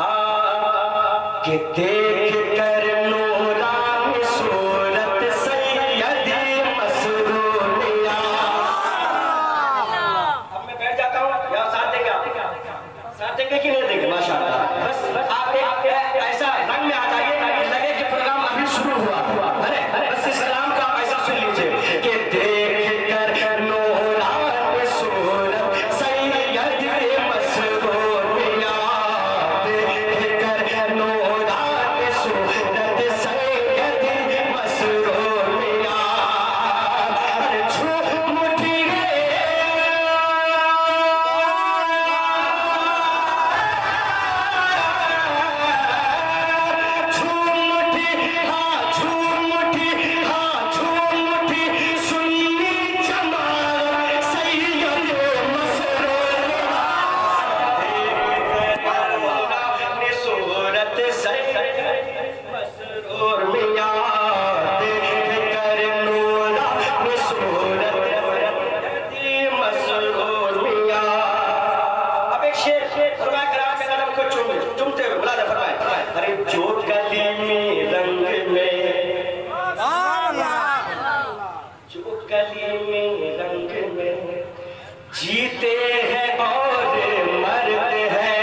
हाँ कि देख कर नूरानी सूरत सैयदी मसरूरिया। अब मैं बैठ जाता हूँ, या साथ देंगे आप? साथ देंगे कि नहीं देंगे? माशाअल्लाह। बस आप एक ऐसा रंग में आ जाइए ताकि लगे कि प्रोग्राम अभी शुरू हुआ। अरे बस इस कलाम का आप ऐसा सुन लीजिए कि देख कर नूरानी सूरत सैयदी मसरूरिया, देख कर नूरानी सूरत सैयदी मसरूरिया। अरे झूम उठिए जीते हैं और मरते हैं,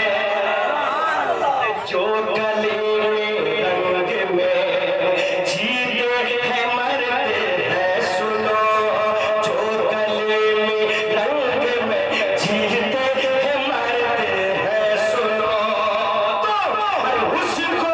जो गली में रंग में जीते हैं मरते हैं। सुनो, जो गली में रंग में जीते हैं मरते हैं। सुनो तो उसको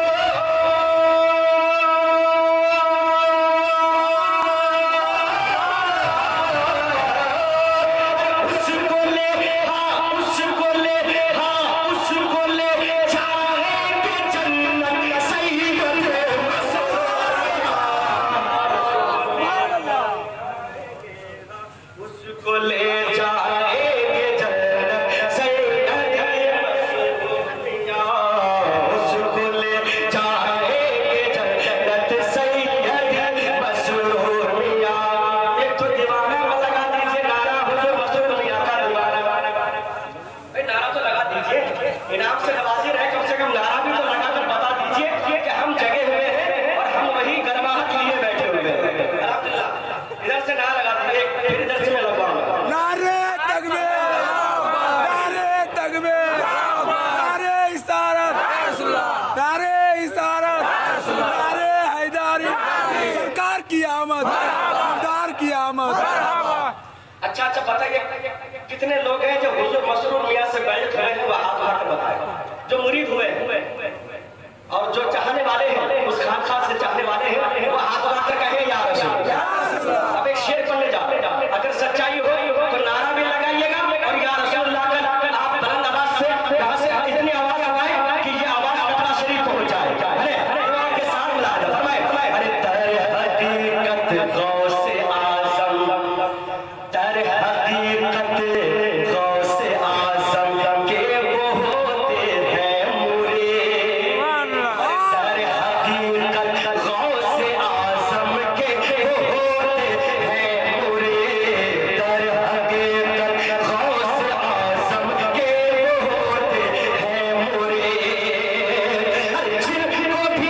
इनाम से नवाजी रहे, कम से कम नारा भी तो लगाकर बता दीजिए कि हम जगे हुए हैं और हम वही गर्माहट लिए बैठे हुए हैं। अल्हम्दुलिल्लाह, इधर से नारा लगा दीजिए, फिर इधर से मैं लगवाऊंगा। नारे तकबीर, नारे तकबीर, नारे इशारत, नारे इशारत, नारे हैदरी, सरकार की आमद, सरकार की आमद। अच्छा बताइए कितने लोग हैं जो हुजूर मसरूर मियां से बैठ हुए हैं? वह हाथ उठाकर बताए। जो मुरीद हुए और जो चाहने वाले हैं, उस खान से चाहने वाले हैं, वो हाथ उठाकर कहे या रसूल। अब एक शेर पढ़ने जाओ, अगर सच्चाई हो तो नारा भी लगाइएगा और या रसूल लाकर आप बुलंद आवाज से यहाँ से इतनी आवाज लगाए कि ये आवाज कटरा शरीफ पहुंच जाए। अरे आपके साथ मिला दो, फरमाए अरे तर हकीकत गौसे आजम, तर हकीकत गौसे आजम के वो होते हैं मुरे। तर हकीकत गौसे आजम के वो होते हैं मुरे। तर हकीकत गौसे आजम के वो होते हैं मुरे। अरे जिनको भी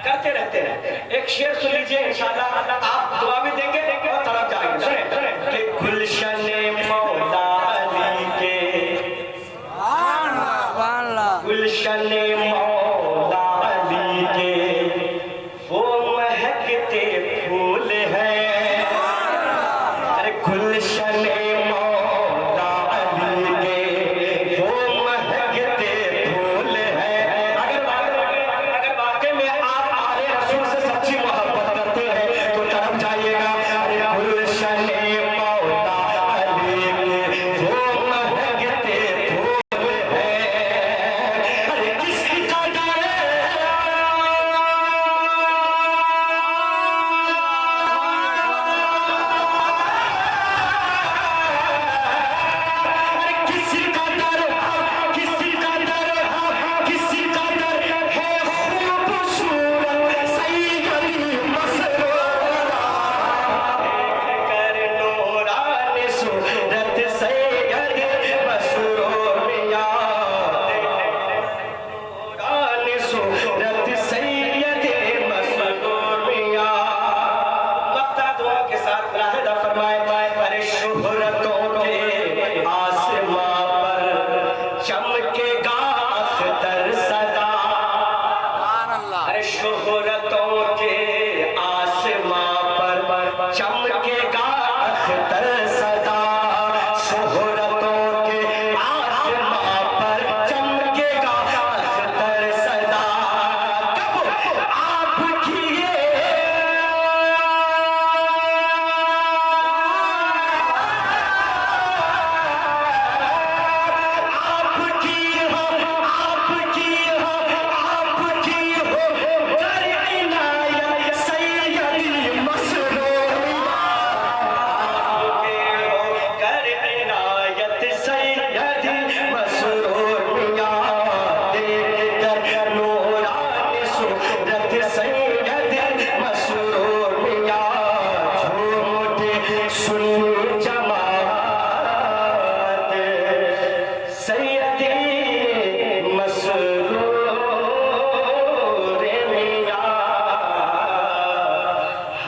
करते रहते हैं। एक शेर सुन लीजिए, इंशाअल्लाह आप दुआ भी देंगे और तरफ जाएंगे। सुने कि गुलशन मौला अली के, गुलशन मौला अली के वो महकते फूल हैं। अरे गुलशन मौला अली के वो महकते फूल हैं। अगर वाकई में आप आले रसूल से सच्ची मोहब्बत करते हैं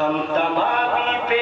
हम तमामी पे